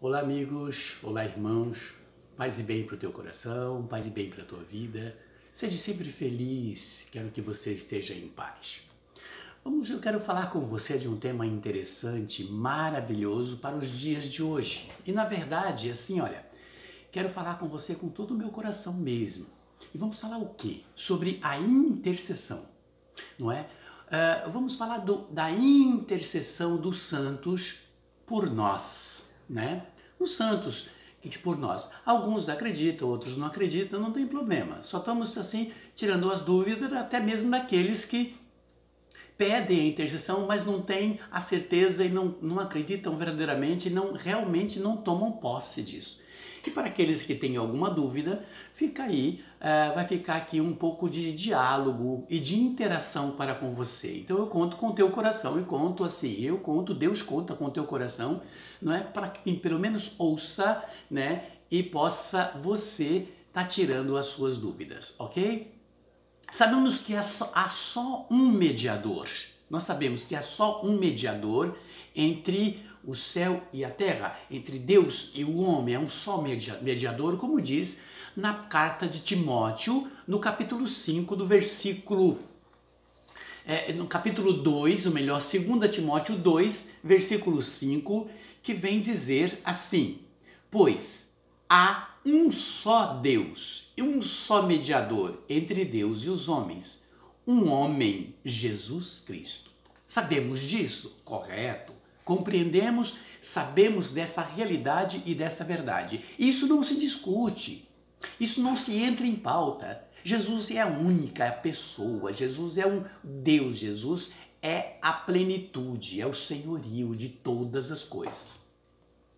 Olá amigos, olá irmãos, paz e bem para o teu coração, paz e bem para a tua vida. Seja sempre feliz, quero que você esteja em paz. Eu quero falar com você de um tema interessante, maravilhoso para os dias de hoje. E na verdade, quero falar com você com todo o meu coração mesmo. E vamos falar o quê? Sobre a intercessão, não é? Vamos falar da intercessão dos santos por nós, né? Os santos por nós. Alguns acreditam, outros não acreditam, não tem problema. Só estamos assim tirando as dúvidas até mesmo daqueles que pedem a intercessão, mas não têm a certeza e não acreditam verdadeiramente, realmente não tomam posse disso. E para aqueles que têm alguma dúvida, vai ficar aqui um pouco de diálogo e de interação para com você. Então eu conto com o teu coração e conto assim, Deus conta com o teu coração, não é? Para que pelo menos ouça, né? E possa você estar tirando as suas dúvidas, ok? Sabemos que há só um mediador. Nós sabemos que há só um mediador entre o céu e a terra, entre Deus e o homem. É um só mediador, como diz na carta de Timóteo, no capítulo 5, do versículo... no capítulo 2, ou melhor, 2 Timóteo 2, versículo 5, que vem dizer assim: pois há um só Deus e um só mediador entre Deus e os homens, um homem, Jesus Cristo. Sabemos disso? Correto. Compreendemos, sabemos dessa realidade e dessa verdade. Isso não se discute, isso não se entra em pauta. Jesus é a única pessoa, Jesus é um Deus, Jesus é a plenitude, é o senhorio de todas as coisas.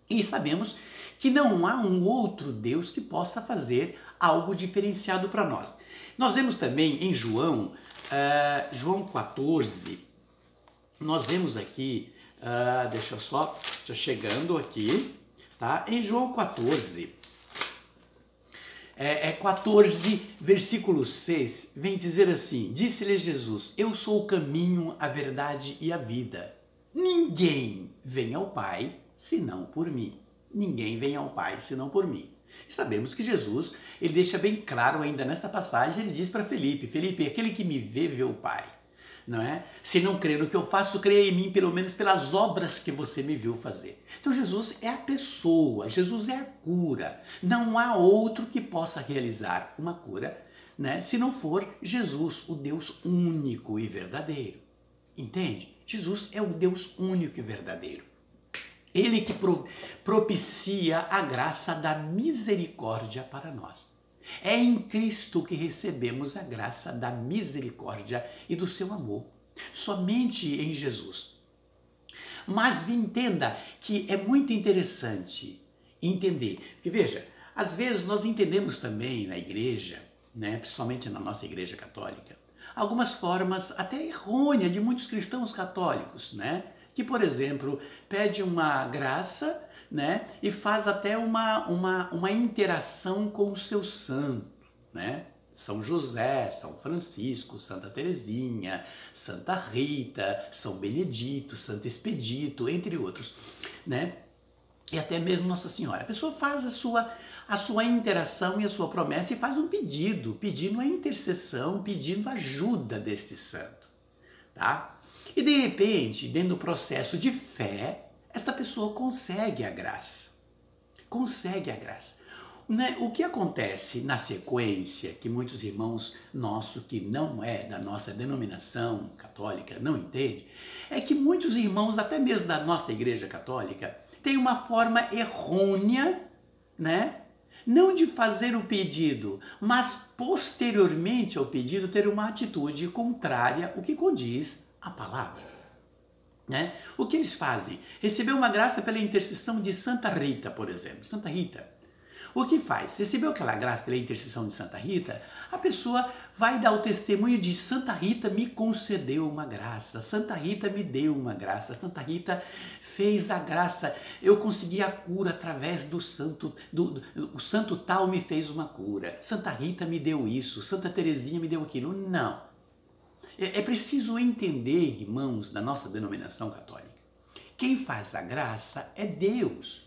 E sabemos que não há um outro Deus que possa fazer algo diferenciado para nós. Nós vemos também em João 14, nós vemos aqui, estou chegando aqui, tá? Em João 14, 14, versículo 6, vem dizer assim: disse-lhe Jesus, eu sou o caminho, a verdade e a vida. Ninguém vem ao Pai senão por mim. Ninguém vem ao Pai senão por mim. E sabemos que Jesus, ele deixa bem claro ainda nessa passagem, ele diz para Felipe, aquele que me vê o Pai. Não é? Se não crer no que eu faço, creia em mim pelo menos pelas obras que você me viu fazer. Então Jesus é a pessoa, Jesus é a cura. Não há outro que possa realizar uma cura, né, se não for Jesus, o Deus único e verdadeiro. Entende? Jesus é o Deus único e verdadeiro. Ele que propicia a graça da misericórdia para nós. É em Cristo que recebemos a graça da misericórdia e do seu amor. Somente em Jesus. Mas entenda que é muito interessante entender. Porque veja, às vezes nós entendemos também na igreja, né, principalmente na nossa igreja católica, algumas formas até errôneas de muitos cristãos católicos, né? Que, por exemplo, pede uma graça, né, e faz até uma interação com o seu santo, né? São José, São Francisco, Santa Teresinha, Santa Rita, São Benedito, Santo Expedito, entre outros, né? E até mesmo Nossa Senhora. A pessoa faz a sua interação e a sua promessa e faz um pedido, pedindo a intercessão, pedindo ajuda deste santo, tá? E de repente, dentro do processo de fé, esta pessoa consegue a graça. Consegue a graça. Né? O que acontece na sequência, que muitos irmãos nossos que não é da nossa denominação católica não entendem, é que muitos irmãos, até mesmo da nossa igreja católica, têm uma forma errônea, né? Não de fazer o pedido, mas posteriormente ao pedido ter uma atitude contrária, o que condiz a palavra. Né? O que eles fazem? Recebeu uma graça pela intercessão de Santa Rita, por exemplo. Santa Rita. O que faz? Recebeu aquela graça pela intercessão de Santa Rita, a pessoa vai dar o testemunho de Santa Rita me concedeu uma graça, Santa Rita me deu uma graça, Santa Rita fez a graça, eu consegui a cura através do santo, o santo tal me fez uma cura, Santa Rita me deu isso, Santa Teresinha me deu aquilo. Não. É preciso entender, irmãos, da nossa denominação católica, quem faz a graça é Deus.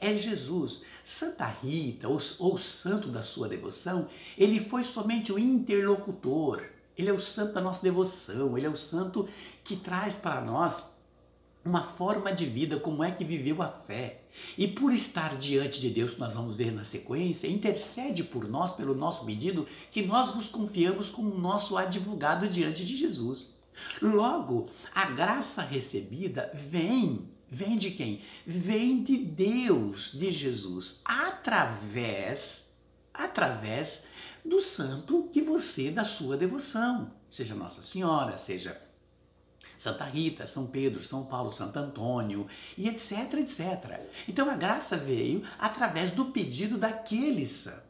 é Jesus. Santa Rita, ou santo da sua devoção, ele foi somente o interlocutor. Ele é o santo da nossa devoção, ele é o santo que traz para nós uma forma de vida, como é que viveu a fé. E por estar diante de Deus, que nós vamos ver na sequência, intercede por nós, pelo nosso pedido, que nós nos confiamos como nosso advogado diante de Jesus. Logo, a graça recebida vem de quem? Vem de Deus, de Jesus, através do santo que você, da sua devoção, seja Nossa Senhora, seja Santa Rita, São Pedro, São Paulo, Santo Antônio e etc, etc. Então a graça veio através do pedido daquele santo.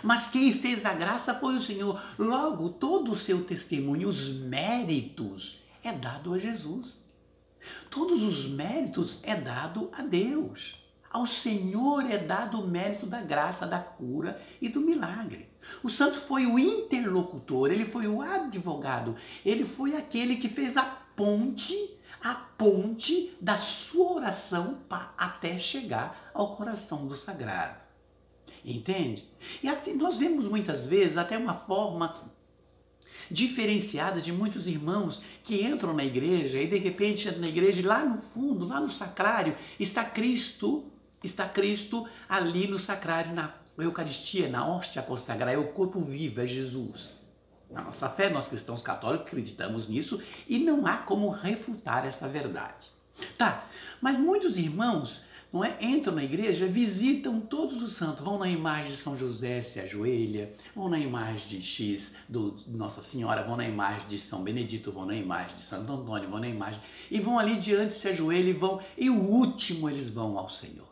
Mas quem fez a graça foi o Senhor. Logo, todo o seu testemunho, os méritos, é dado a Jesus. Todos os méritos é dado a Deus. Ao Senhor é dado o mérito da graça, da cura e do milagre. O santo foi o interlocutor, ele foi o advogado, ele foi aquele que fez a ponte da sua oração até chegar ao coração do sagrado. Entende? E assim, nós vemos muitas vezes até uma forma diferenciada de muitos irmãos que entram na igreja e de repente na igreja, lá no fundo, lá no sacrário, está Cristo ali no sacrário, na Eucaristia, na hóstia consagrada, é o corpo vivo, é Jesus. Na nossa fé, nós cristãos católicos acreditamos nisso e não há como refutar essa verdade. Tá, mas muitos irmãos entram na igreja, visitam todos os santos, vão na imagem de São José, se ajoelha, vão na imagem de X, do Nossa Senhora, vão na imagem de São Benedito, vão na imagem de Santo Antônio, vão na imagem, e vão ali diante, se ajoelham e o último eles vão ao Senhor.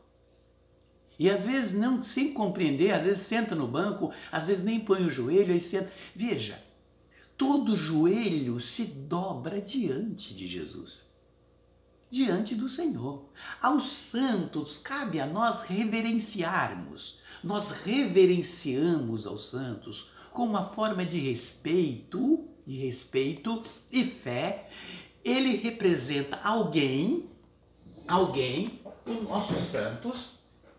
E às vezes não, sem compreender, às vezes senta no banco, às vezes nem põe o joelho, aí senta. Veja, todo joelho se dobra diante de Jesus, diante do Senhor. Aos santos cabe a nós reverenciarmos. Nós reverenciamos aos santos como uma forma de respeito e fé. Ele representa alguém, os nossos santos.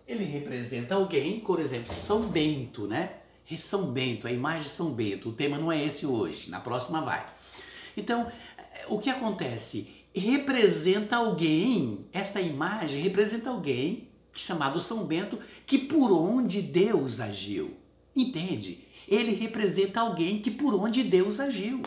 Ele representa alguém, por exemplo, São Bento, né? São Bento, a imagem de São Bento. O tema não é esse hoje, na próxima vai. Então, o que acontece? Representa alguém, esta imagem representa alguém, chamado São Bento, que por onde Deus agiu. Entende? Ele representa alguém que por onde Deus agiu.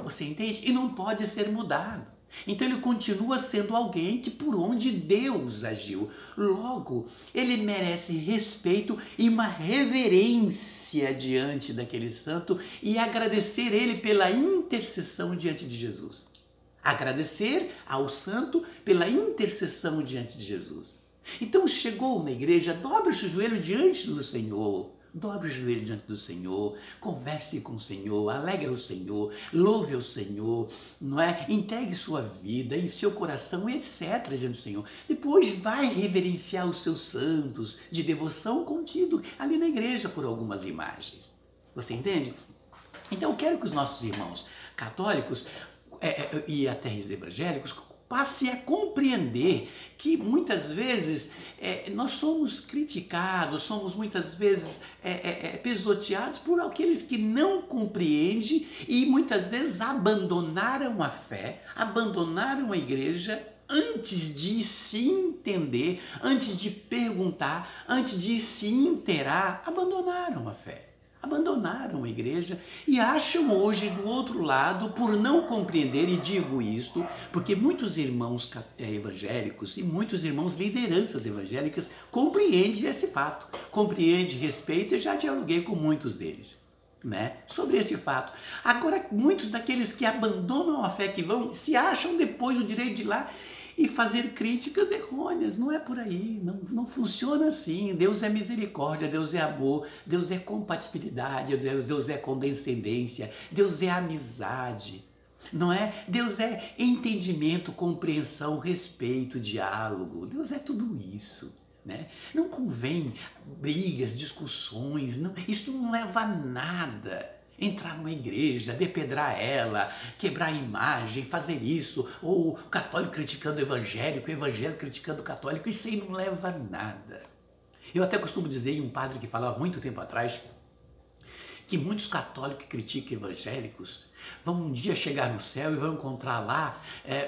Você entende? E não pode ser mudado. Então ele continua sendo alguém que por onde Deus agiu. Logo, ele merece respeito e uma reverência diante daquele santo e agradecer ele pela intercessão diante de Jesus. Agradecer ao santo pela intercessão diante de Jesus. Então chegou na igreja, dobre o seu joelho diante do Senhor. Dobre o joelho diante do Senhor, converse com o Senhor, alegre o Senhor, louve o Senhor, não é? Entregue sua vida e seu coração, etc. diante do Senhor. Depois vai reverenciar os seus santos de devoção contido ali na igreja por algumas imagens. Você entende? Então eu quero que os nossos irmãos católicos e até os evangélicos passe a compreender que muitas vezes nós somos criticados, somos muitas vezes pisoteados por aqueles que não compreendem e muitas vezes abandonaram a fé, abandonaram a igreja antes de se entender, antes de perguntar, antes de se inteirar, abandonaram a fé. Abandonaram a igreja e acham hoje do outro lado, por não compreender, e digo isto, porque muitos irmãos evangélicos e muitos irmãos lideranças evangélicas compreendem esse fato, compreendem, respeitam, e já dialoguei com muitos deles, né, sobre esse fato. Agora, muitos daqueles que abandonam a fé, que vão, se acham depois o direito de ir lá e fazer críticas errôneas. Não é por aí, não funciona assim. Deus é misericórdia, Deus é amor, Deus é compatibilidade, Deus é condescendência, Deus é amizade, não é? Deus é entendimento, compreensão, respeito, diálogo. Deus é tudo isso, né? Não convém brigas, discussões, isso não leva a nada. entrar numa igreja, depedrar ela, quebrar a imagem, fazer isso, ou o católico criticando o evangélico criticando o católico, isso aí não leva a nada. Eu até costumo dizer, um padre que falava muito tempo atrás, que muitos católicos que criticam evangélicos vão um dia chegar no céu e vão encontrar lá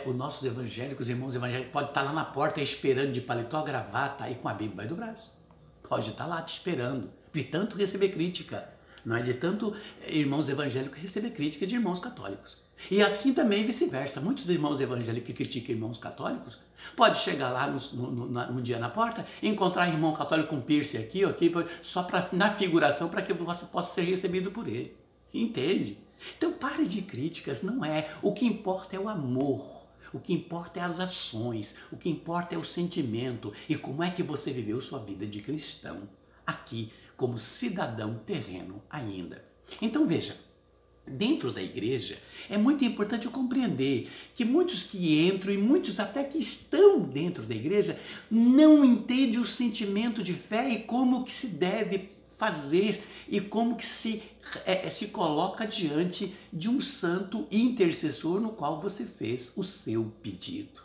os nossos evangélicos, irmãos evangélicos, pode estar lá na porta esperando de paletó, gravata e com a Bíblia embaixo do braço. Pode estar lá te esperando, de tanto receber crítica, não é? De tanto irmãos evangélicos receber crítica de irmãos católicos. E assim também vice-versa. Muitos irmãos evangélicos que criticam irmãos católicos, pode chegar lá no dia na porta, encontrar irmão católico com piercing aqui, ok, só na figuração para que você possa ser recebido por ele. Entende? Então pare de críticas, não é. O que importa é o amor. O que importa é as ações, o que importa é o sentimento e como é que você viveu sua vida de cristão aqui como cidadão terreno ainda. Então veja, dentro da igreja é muito importante compreender que muitos que entram e muitos até que estão dentro da igreja não entendem o sentimento de fé e como que se deve fazer e como que se coloca diante de um santo intercessor no qual você fez o seu pedido.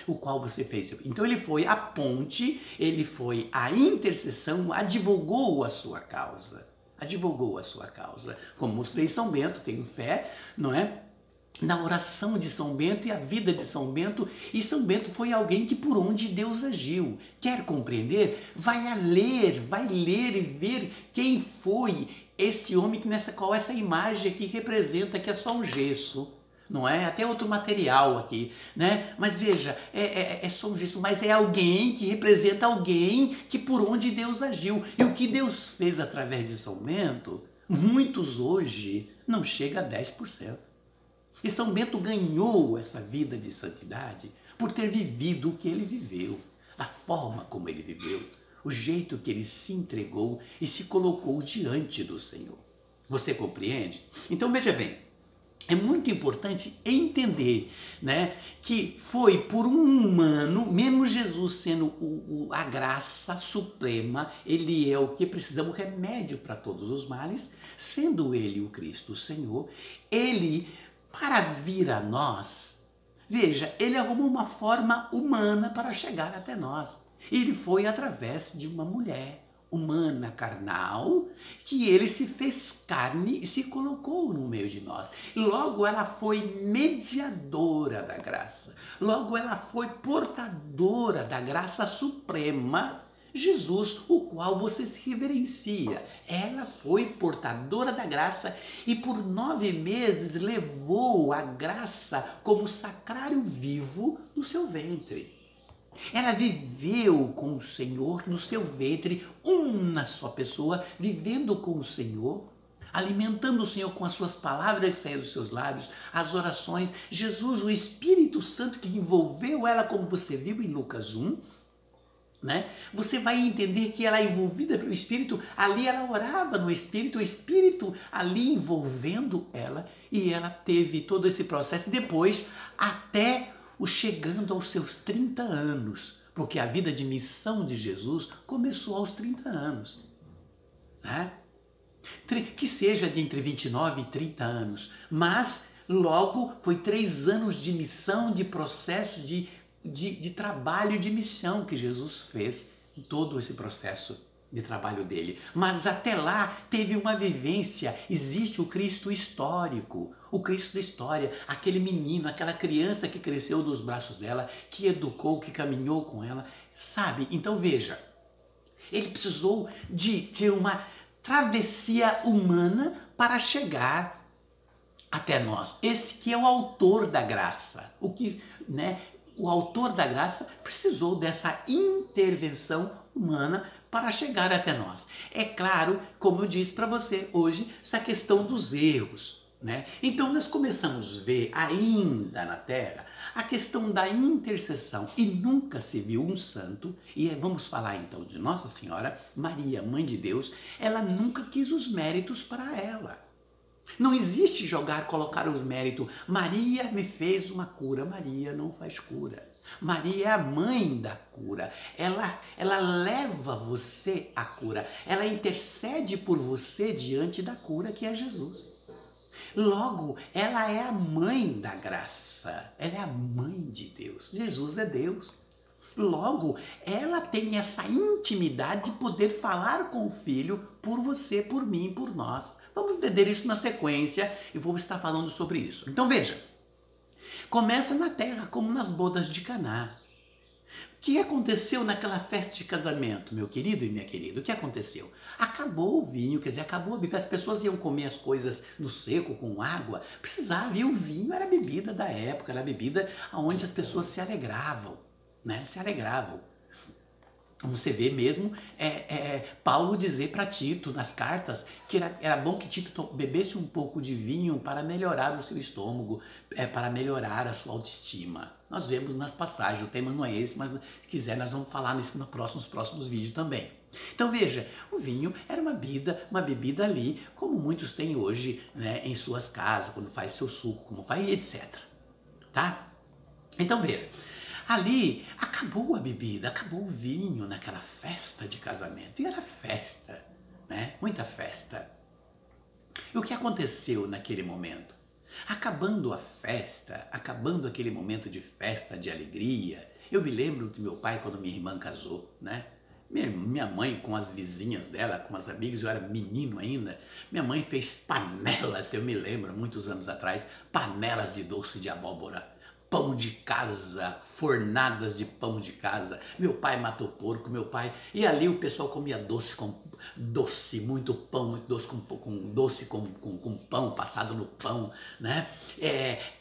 O qual você fez. Então ele foi a ponte, ele foi a intercessão, advogou a sua causa. Advogou a sua causa. Como mostrei em São Bento, tenho fé, não é? Na oração de São Bento e a vida de São Bento, e São Bento foi alguém que por onde Deus agiu. Quer compreender? Vai ler e ver quem foi este homem que qual essa imagem aqui representa, que é só um gesso, não é? Até outro material aqui, né? Mas veja, é só um gesso, mas é alguém que representa alguém que por onde Deus agiu. E o que Deus fez através de São Bento, muitos hoje não chega a 10%. E São Bento ganhou essa vida de santidade por ter vivido o que ele viveu, a forma como ele viveu, o jeito que ele se entregou e se colocou diante do Senhor. Você compreende? Então veja bem, é muito importante entender, né, que foi por um humano, mesmo Jesus sendo a graça suprema, ele é o que precisamos, remédio para todos os males, sendo ele o Cristo o Senhor, ele, para vir a nós, veja, ele arrumou uma forma humana para chegar até nós. Ele foi através de uma mulher humana, carnal, que ele se fez carne e se colocou no meio de nós. E logo ela foi mediadora da graça. Logo ela foi portadora da graça suprema, Jesus, o qual você se reverencia. Ela foi portadora da graça e por 9 meses levou a graça como sacrário vivo no seu ventre. Ela viveu com o Senhor no seu ventre, uma só pessoa, vivendo com o Senhor, alimentando o Senhor com as suas palavras que saíram dos seus lábios, as orações. Jesus, o Espírito Santo que envolveu ela, como você viu em Lucas 1, né? Você vai entender que ela é envolvida pelo Espírito, ali ela orava no Espírito, o Espírito ali envolvendo ela, e ela teve todo esse processo depois, até chegando aos seus 30 anos, porque a vida de missão de Jesus começou aos 30 anos, né? Que seja de entre 29 e 30 anos, mas logo foi 3 anos de missão, de processo, de trabalho de missão que Jesus fez em todo esse processo de trabalho dele. Mas até lá teve uma vivência, existe o Cristo histórico, o Cristo da história, aquele menino, aquela criança que cresceu nos braços dela, que educou, que caminhou com ela, sabe? Então veja, ele precisou de ter uma travessia humana para chegar até nós. Esse que é o autor da graça, o autor da graça precisou dessa intervenção humana para chegar até nós. É claro, como eu disse para você hoje, essa questão dos erros, né? Então nós começamos a ver ainda na Terra a questão da intercessão, e nunca se viu um santo, e vamos falar então de Nossa Senhora, Maria, Mãe de Deus, ela nunca quis os méritos para ela. Não existe colocar os méritos. Maria me fez uma cura. Maria não faz cura. Maria é a mãe da cura. Ela leva você à cura. Ela intercede por você diante da cura que é Jesus. Logo, ela é a mãe da graça. Ela é a mãe de Deus. Jesus é Deus. Logo, ela tem essa intimidade de poder falar com o Filho por você, por mim, por nós. Vamos entender isso na sequência e vou estar falando sobre isso. Então veja, começa na terra como nas bodas de Caná. O que aconteceu naquela festa de casamento, meu querido e minha querida? O que aconteceu? Acabou o vinho, quer dizer, acabou a bebida. As pessoas iam comer as coisas no seco, com água. Precisava, e o vinho era a bebida da época, era a bebida onde as pessoas se alegravam, né? Se alegravam. Você vê mesmo Paulo dizer para Tito nas cartas que era bom que Tito bebesse um pouco de vinho para melhorar o seu estômago, para melhorar a sua autoestima. Nós vemos nas passagens, o tema não é esse, mas se quiser nós vamos falar nisso nos próximos vídeos também. Então veja, o vinho era uma bebida ali, como muitos têm hoje, né, em suas casas, quando faz seu suco, como faz, etc. Tá? Então veja, ali acabou a bebida, acabou o vinho naquela festa de casamento. E era festa, né? Muita festa. E o que aconteceu naquele momento? Acabando a festa, acabando aquele momento de festa, de alegria, eu me lembro que meu pai, quando minha irmã casou, né? Minha mãe com as vizinhas dela, com as amigas, eu era menino ainda, minha mãe fez panelas, eu me lembro, muitos anos atrás, panelas de doce de abóbora, pão de casa, fornadas de pão de casa. Meu pai matou porco, e ali o pessoal comia doce, muito pão, muito doce com pão, passado no pão, né?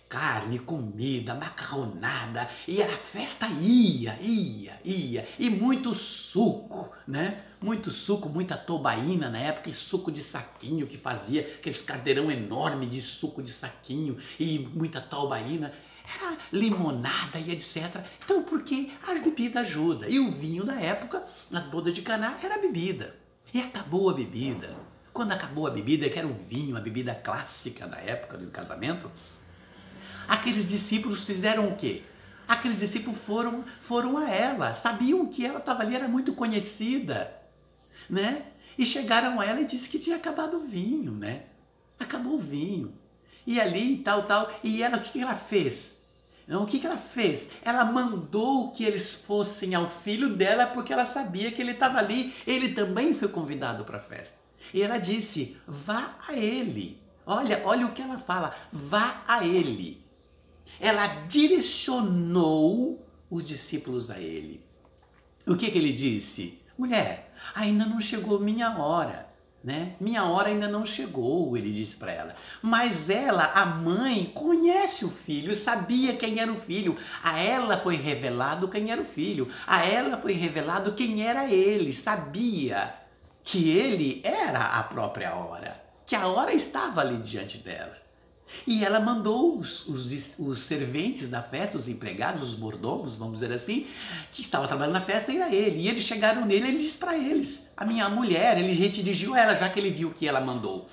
Carne, comida, macarronada, e a festa ia, e muito suco, né? Muito suco, muita tobaína na época, aquele suco de saquinho que fazia, aqueles carteirão enorme de suco de saquinho e muita tobaína. Era limonada e etc. Então, porque a bebida ajuda. E o vinho da época, nas bodas de Caná, era bebida. E acabou a bebida. Quando acabou a bebida, que era o vinho, a bebida clássica da época do casamento, aqueles discípulos fizeram o quê? Aqueles discípulos foram a ela, sabiam que ela estava ali, era muito conhecida, né? E chegaram a ela e disse que tinha acabado o vinho, né? Acabou o vinho. E ali, tal, e ela, o que ela fez? Então, o que ela fez? Ela mandou que eles fossem ao filho dela, porque ela sabia que ele estava ali, ele também foi convidado para a festa. E ela disse, vá a ele. Olha o que ela fala, vá a ele. Ela direcionou os discípulos a ele. O que ele disse? Mulher, ainda não chegou minha hora. Né? Minha hora ainda não chegou, ele disse para ela. Mas ela, a mãe, conhece o filho, sabia quem era o filho. A ela foi revelado quem era o filho. A ela foi revelado quem era ele. Sabia que ele era a própria hora, que a hora estava ali diante dela. E ela mandou os serventes da festa, os empregados, os mordomos, vamos dizer assim, que estavam trabalhando na festa, ir a ele. E eles chegaram nele, ele disse para eles, a minha mulher, ele redirigiu a ela, já que ele viu que ela mandou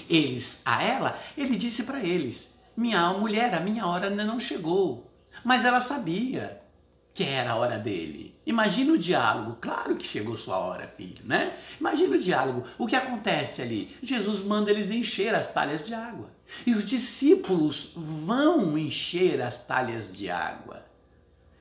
eles a ela, ele disse para eles, minha mulher, a minha hora ainda não chegou. Mas ela sabia que era a hora dele. Imagina o diálogo, claro que chegou sua hora, filho, né? Imagina o diálogo, o que acontece ali? Jesus manda eles encher as talhas de água. E os discípulos vão encher as talhas de água.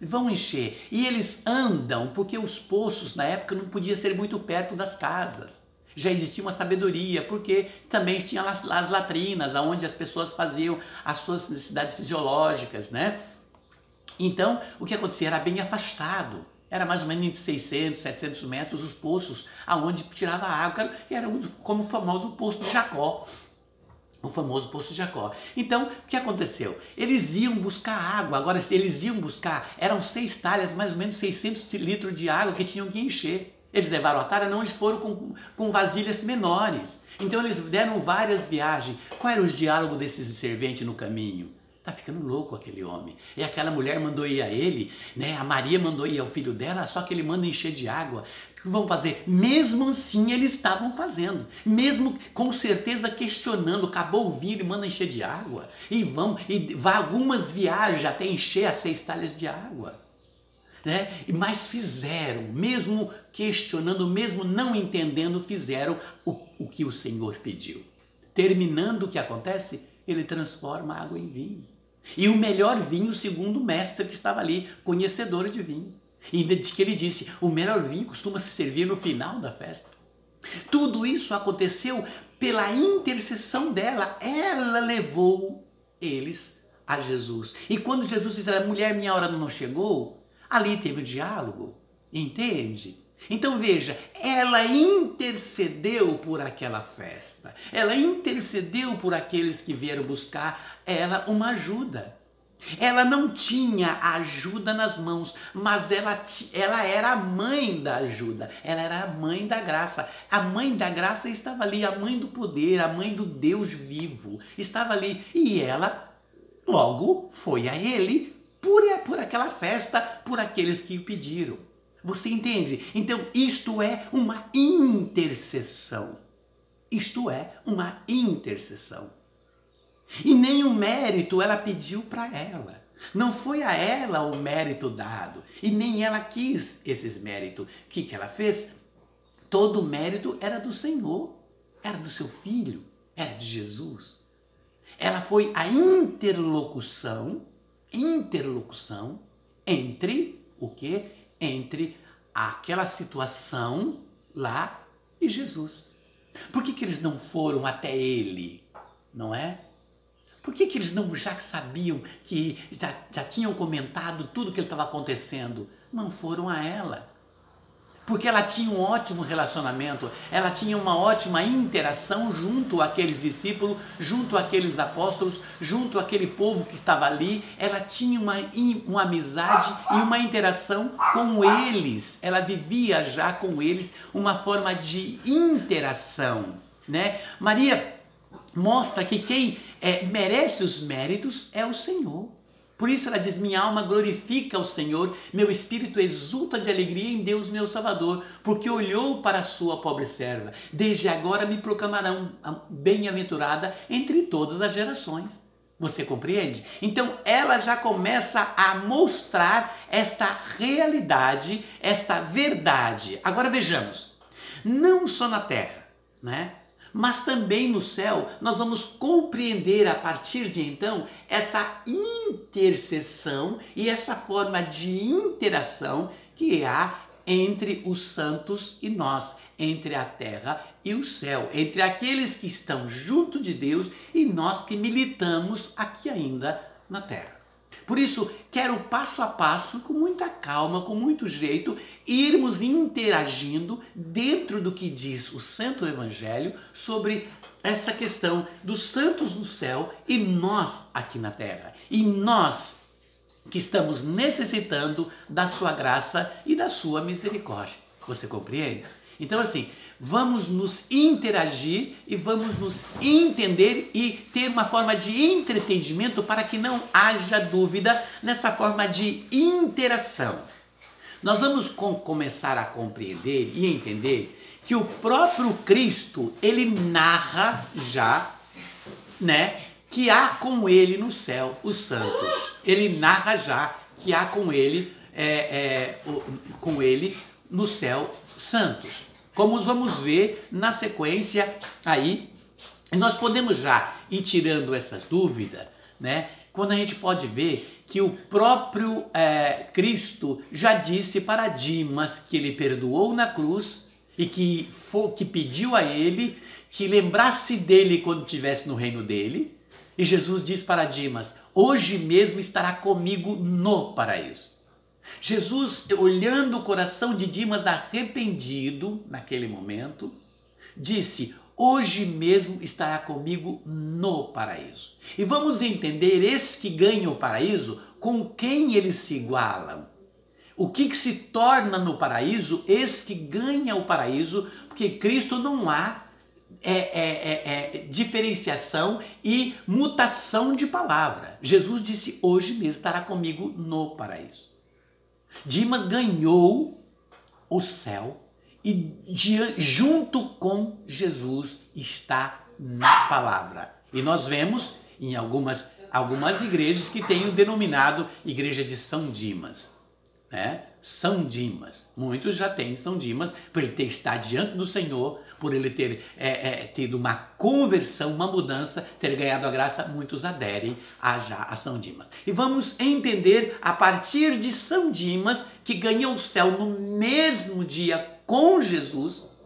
Vão encher. E eles andam, porque os poços na época não podiam ser muito perto das casas. Já existia uma sabedoria, porque também tinha as latrinas, onde as pessoas faziam as suas necessidades fisiológicas, né? Então, o que acontecia? Era bem afastado. Era mais ou menos entre 600, 700 metros os poços aonde tirava a água. Era como o famoso Poço de Jacó. O famoso Poço de Jacó. Então, o que aconteceu? Eles iam buscar água. Agora, se eles iam buscar, eram 6 talhas, mais ou menos 600 litros de água que tinham que encher. Eles levaram a talha? Não, eles foram com vasilhas menores. Então, eles deram várias viagens. Qual era o diálogo desses serventes no caminho? Tá ficando louco aquele homem. E aquela mulher mandou ir a ele, né? A Maria mandou ir ao filho dela, só que ele manda encher de água. O que vão fazer? Mesmo assim eles estavam fazendo. Mesmo com certeza questionando. Acabou o vinho, ele manda encher de água. E vai algumas viagens até encher as 6 talhas de água. Né? Mas fizeram, mesmo questionando, mesmo não entendendo, fizeram o que o Senhor pediu. Terminando, o que acontece? Ele transforma a água em vinho. E o melhor vinho, segundo o mestre que estava ali, conhecedor de vinho. E que ele disse, o melhor vinho costuma se servir no final da festa. Tudo isso aconteceu pela intercessão dela. Ela levou eles a Jesus. E quando Jesus disse, mulher, minha hora não chegou, ali teve um diálogo, entende? Então veja, ela intercedeu por aquela festa, ela intercedeu por aqueles que vieram buscar ela uma ajuda. Ela não tinha ajuda nas mãos, mas ela era a mãe da ajuda, ela era a mãe da graça. A mãe da graça estava ali, a mãe do poder, a mãe do Deus vivo, estava ali. E ela logo foi a ele por aquela festa, por aqueles que o pediram. Você entende? Então isto é uma intercessão. Isto é uma intercessão. E nenhum mérito ela pediu para ela. Não foi a ela o mérito dado. E nem ela quis esses méritos. O que ela fez? Todo o mérito era do Senhor. Era do seu filho. Era de Jesus. Ela foi a interlocução entre o quê? Entre aquela situação lá e Jesus. Por que eles não foram até ele? Não é? Por que eles não já sabiam, que já tinham comentado tudo que estava acontecendo? Não foram a ela. Porque ela tinha um ótimo relacionamento, ela tinha uma ótima interação junto àqueles discípulos, junto àqueles apóstolos, junto àquele povo que estava ali. Ela tinha uma amizade e uma interação com eles. Ela vivia já com eles uma forma de interação, né? Maria mostra que quem merece os méritos é o Senhor. Por isso ela diz, minha alma glorifica o Senhor, meu espírito exulta de alegria em Deus meu Salvador, porque olhou para a sua pobre serva. Desde agora me proclamarão bem-aventurada entre todas as gerações. Você compreende? Então ela já começa a mostrar esta realidade, esta verdade. Agora vejamos, não só na terra, né? Mas também no céu, nós vamos compreender a partir de então essa intercessão e essa forma de interação que há entre os santos e nós, entre a terra e o céu, entre aqueles que estão junto de Deus e nós que militamos aqui ainda na terra. Por isso, quero passo a passo, com muita calma, com muito jeito, irmos interagindo dentro do que diz o Santo Evangelho sobre essa questão dos santos no céu e nós aqui na terra. E nós que estamos necessitando da sua graça e da sua misericórdia. Você compreende? Então assim, vamos nos interagir e vamos nos entender e ter uma forma de entretenimento para que não haja dúvida nessa forma de interação. Nós vamos começar a compreender e entender que o próprio Cristo, ele narra já, né, que há com ele no céu os santos. Ele narra já que há com ele no céu santos. Como vamos ver na sequência aí, nós podemos já ir tirando essas dúvidas, né? Quando a gente pode ver que o próprio Cristo já disse para Dimas que ele perdoou na cruz e que pediu a ele que lembrasse dele quando estivesse no reino dele. E Jesus diz para Dimas, hoje mesmo estará comigo no paraíso. Jesus, olhando o coração de Dimas arrependido naquele momento, disse, hoje mesmo estará comigo no paraíso. E vamos entender esses que ganham o paraíso, com quem eles se igualam. O que se torna no paraíso, esses que ganham o paraíso, porque Cristo não há diferenciação e mutação de palavra. Jesus disse: hoje mesmo estará comigo no paraíso. Dimas ganhou o céu e junto com Jesus está na palavra. E nós vemos em algumas igrejas que têm o denominado Igreja de São Dimas, né? São Dimas. Muitos já têm São Dimas por ele ter estado diante do Senhor, por ele ter tido uma conversão, uma mudança, ter ganhado a graça. Muitos aderem a São Dimas. E vamos entender a partir de São Dimas, que ganhou o céu no mesmo dia com Jesus.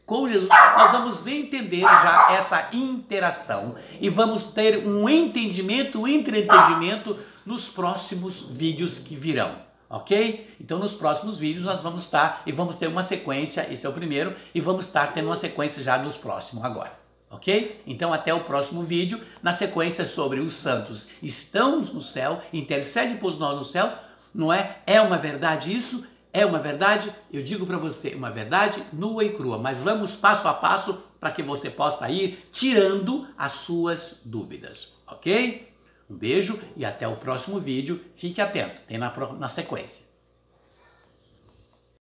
Nós vamos entender já essa interação e vamos ter um entendimento, um entretenimento nos próximos vídeos que virão. Ok? Então nos próximos vídeos nós vamos estar e vamos ter uma sequência, esse é o primeiro, e vamos estar tendo uma sequência já nos próximos agora. Ok? Então até o próximo vídeo, na sequência sobre os santos estamos no céu, intercede por nós no céu, não é? É uma verdade isso? É uma verdade? Eu digo para você, uma verdade nua e crua, mas vamos passo a passo para que você possa ir tirando as suas dúvidas. Ok? Um beijo e até o próximo vídeo. Fique atento, tem na sequência.